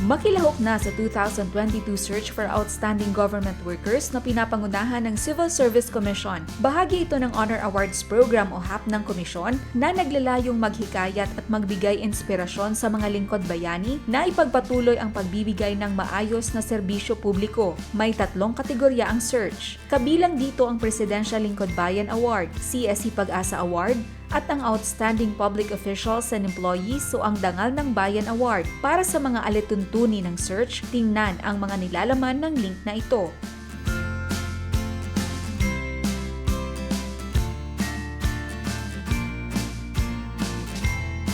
Makilahok na sa 2022 search for outstanding government workers na pinapangunahan ng Civil Service Commission. Bahagi ito ng Honor Awards Program o HAP ng komisyon na naglalayong maghikayat at magbigay inspirasyon sa mga lingkod bayani na ipagpatuloy ang pagbibigay ng maayos na serbisyo publiko. May 3 kategorya ang search. Kabilang dito ang Presidential Lingkod Bayan Award, CSC Pag-asa Award, at ang Outstanding Public Officials and Employees o ang Dangal ng Bayan Award. Para sa mga alituntunin ng search, tingnan ang mga nilalaman ng link na ito.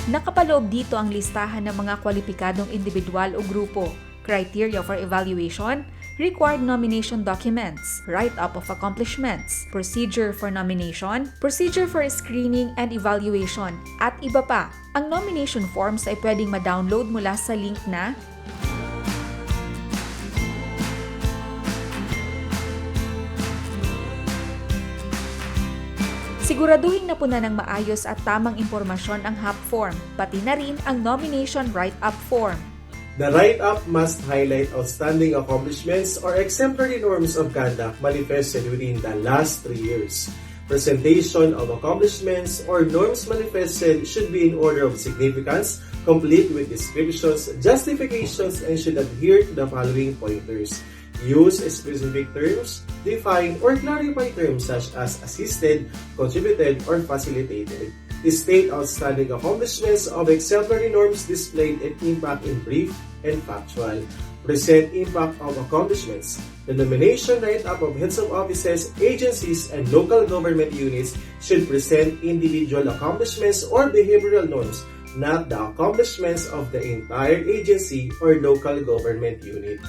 Nakapaloob dito ang listahan ng mga kwalipikadong individual o grupo, criteria for evaluation, required nomination documents, write-up of accomplishments, procedure for nomination, procedure for screening and evaluation, at iba pa. Ang nomination forms ay pwedeng ma-download mula sa link na siguraduhin na puna ng maayos at tamang impormasyon ang HAP form, pati na rin ang nomination write-up form. The write-up must highlight outstanding accomplishments or exemplary norms of conduct manifested within the last 3 years. Presentation of accomplishments or norms manifested should be in order of significance, complete with descriptions, justifications, and should adhere to the following pointers. Use specific terms, define or clarify terms such as assisted, contributed, or facilitated. State outstanding accomplishments of exemplary norms displayed and impact in brief and factual. Present impact of accomplishments. The nomination write-up of heads of offices, agencies, and local government units should present individual accomplishments or behavioral norms, not the accomplishments of the entire agency or local government unit.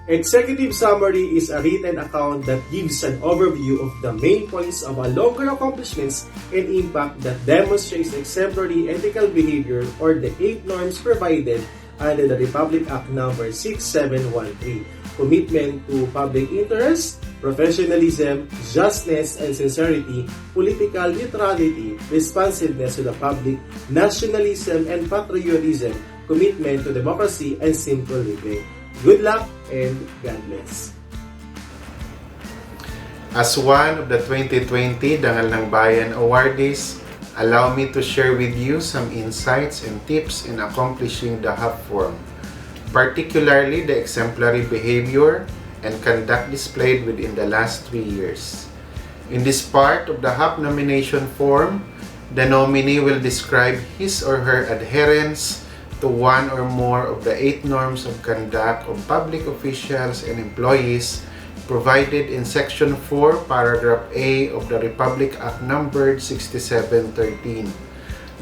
Executive summary is a written account that gives an overview of the main points of a longer accomplishments and impact that demonstrates exemplary ethical behavior or the 8 norms provided under the Republic Act No. 6713. Commitment to public interest, professionalism, justness and sincerity, political neutrality, responsiveness to the public, nationalism and patriotism, commitment to democracy and simple living. Good luck and God bless. As one of the 2020 Dangal ng Bayan awardees, allow me to share with you some insights and tips in accomplishing the HAP form, particularly the exemplary behavior and conduct displayed within the last 3 years. In this part of the HAP nomination form, the nominee will describe his or her adherence to one or more of the 8 norms of conduct of public officials and employees provided in Section 4, Paragraph A of the Republic Act numbered 6713.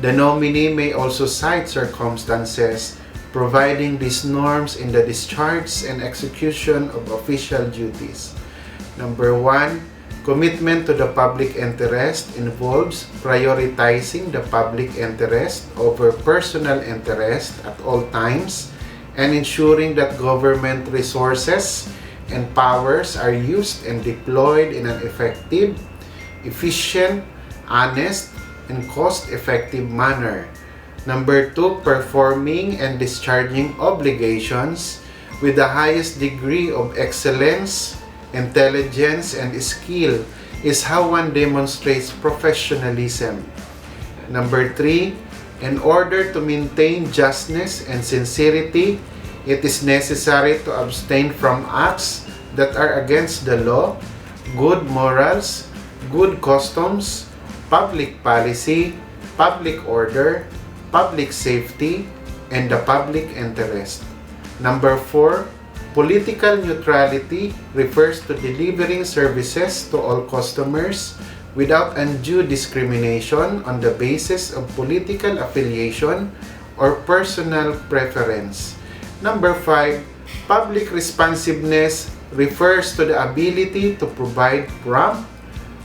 The nominee may also cite circumstances providing these norms in the discharge and execution of official duties. Number 1, commitment to the public interest involves prioritizing the public interest over personal interest at all times and ensuring that government resources and powers are used and deployed in an effective, efficient, honest, and cost-effective manner. Number 2, performing and discharging obligations with the highest degree of excellence, intelligence, and skill is how one demonstrates professionalism. Number 3, in order to maintain justness and sincerity, it is necessary to abstain from acts that are against the law, good morals, good customs, public policy, public order, public safety, and the public interest. Number 4, political neutrality refers to delivering services to all customers without undue discrimination on the basis of political affiliation or personal preference. Number 5, public responsiveness refers to the ability to provide prompt,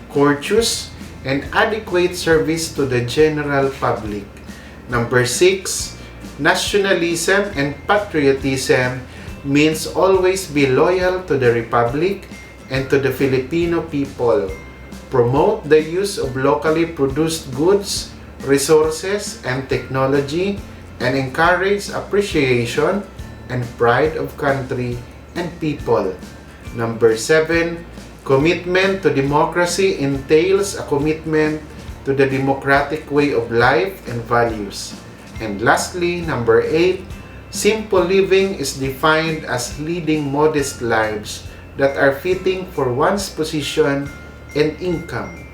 courteous, and adequate service to the general public. Number 6, nationalism and patriotism means always be loyal to the Republic and to the Filipino people. Promote the use of locally produced goods, resources, and technology, and encourage appreciation, and pride of country and people. Number 7, commitment to democracy entails a commitment to the democratic way of life and values. And lastly, number 8, simple living is defined as leading modest lives that are fitting for one's position and income.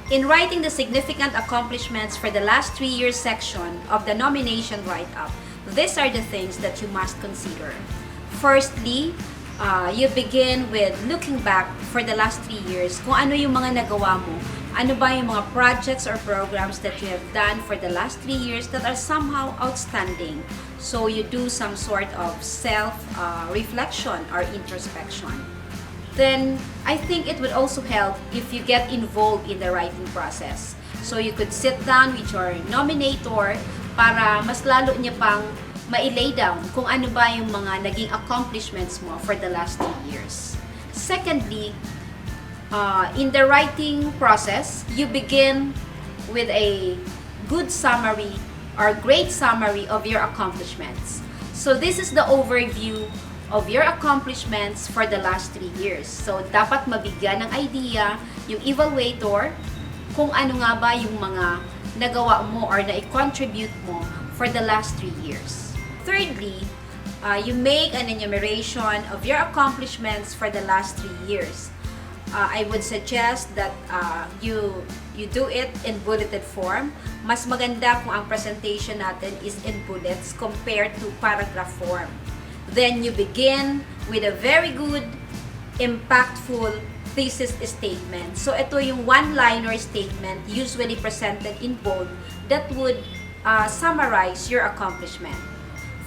In writing the significant accomplishments for the last 3 years section of the nomination write-up, these are the things that you must consider. Firstly, you begin with looking back for the last 3 years kung ano yung mga nagawa mo. Ano ba yung mga projects or programs that you have done for the last 3 years that are somehow outstanding. So you do some sort of self-reflection or introspection. Then, I think it would also help if you get involved in the writing process. So you could sit down with your nominator para mas lalo niya pang ma-lay down kung ano ba yung mga naging accomplishments mo for the last 2 years. Secondly, in the writing process, you begin with a good summary or great summary of your accomplishments. So this is the overview of your accomplishments for the last 3 years. So dapat mabigyan ng idea yung evaluator kung ano nga ba yung mga nagawa mo or na-contribute mo for the last 3 years. Thirdly, you make an enumeration of your accomplishments for the last 3 years. I would suggest that you do it in bulleted form. Mas maganda kung ang presentation natin is in bullets compared to paragraph form. Then you begin with a very good, impactful thesis statement. So ito yung one-liner statement usually presented in bold that would summarize your accomplishment.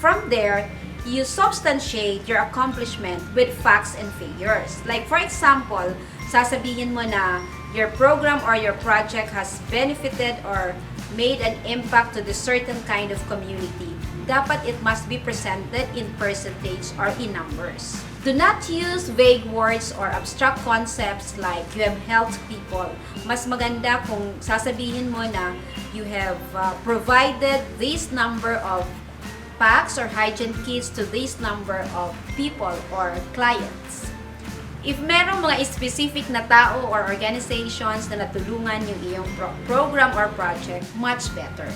From there, you substantiate your accomplishment with facts and figures. Like for example, sasabihin mo na your program or your project has benefited or made an impact to the certain kind of community. Dapat it must be presented in percentage or in numbers. Do not use vague words or abstract concepts like you have helped people. Mas maganda kung sasabihin mo na you have provided this number of packs or hygiene kits to this number of people or clients. If merong mga specific na tao or organizations na natulungan yung iyong program or project, much better.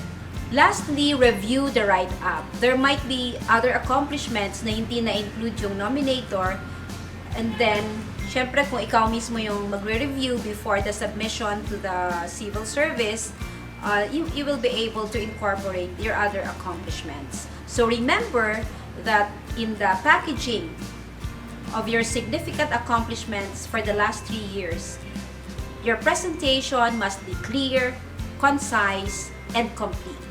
Lastly, review the write-up. There might be other accomplishments na hindi na-include yung nominator. And then, syempre kung ikaw mismo yung magre-review before the submission to the civil service, you will be able to incorporate your other accomplishments. So remember that in the packaging of your significant accomplishments for the last 3 years, your presentation must be clear, concise, and complete.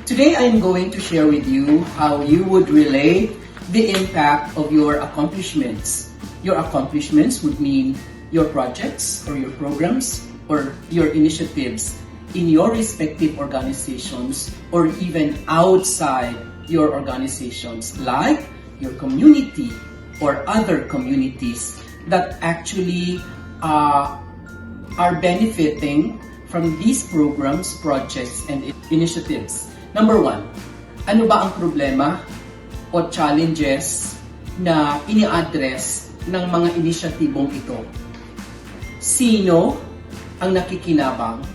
Today, I am going to share with you how you would relate the impact of your accomplishments. Your accomplishments would mean your projects or your programs or your initiatives in your respective organizations or even outside your organizations, like your community or other communities that actually are benefiting from these programs, projects, and initiatives. Number 1, ano ba ang problema o challenges na ini-address ng mga inisyatibong ito? Sino ang nakikinabang?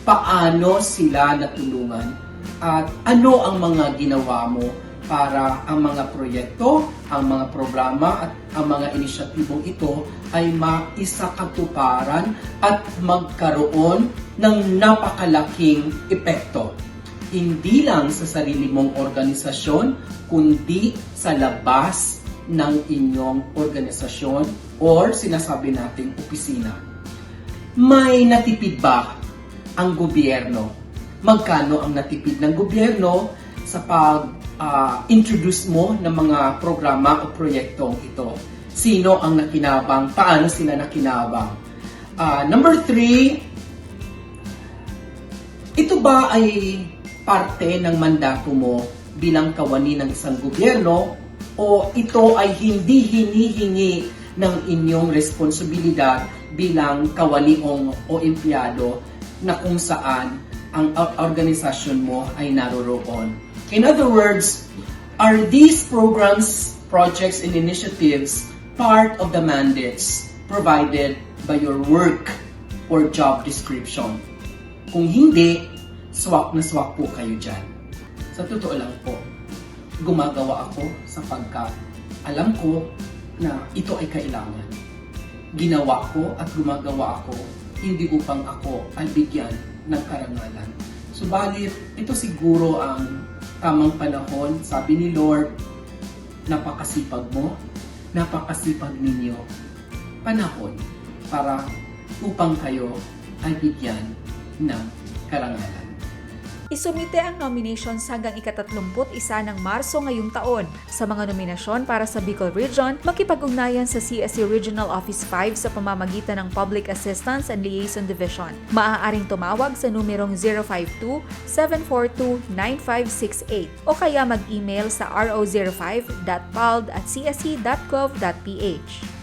Paano sila natulungan? At ano ang mga ginawa mo para ang mga proyekto, ang mga programa at ang mga inisyatibong ito ay maisakatuparan at magkaroon ng napakalaking epekto. Hindi lang sa sarili mong organisasyon, kundi sa labas ng inyong organisasyon or sinasabi nating opisina. May natipid ba ang gobyerno? Magkano ang natipid ng gobyerno sa pag-introduce mo ng mga programa o proyektong ito? Sino ang nakinabang? Paano sila nakinabang? Number 3, ito ba ay parte ng mandato mo bilang kawani ng isang gobyerno o ito ay hindi hinihingi ng inyong responsibilidad bilang kawani o empleyado na kung saan ang organisasyon mo ay naroroon? In other words, Are these programs, projects, and initiatives part of the mandates provided by your work or job description? Kung hindi, swak na swak po kayo dyan. Sa totoo lang po, gumagawa ako sapagkat alam ko na ito ay kailangan. Ginawa ko at gumagawa ako hindi upang ako ay bigyan ng karangalan. Subalit, ito siguro ang tamang panahon, sabi ni Lord, napakasipag mo, napakasipag ninyo. Panahon para upang kayo ay bigyan ng karangalan. Isumite ang nominations hanggang ika-31 ng Marso ngayong taon. Sa mga nominasyon para sa Bicol Region, makipag-ugnayan sa CSE Regional Office 5 sa pamamagitan ng Public Assistance and Liaison Division. Maaaring tumawag sa numerong 052-742-9568 o kaya mag-email sa ro05.pald@csc.gov.ph.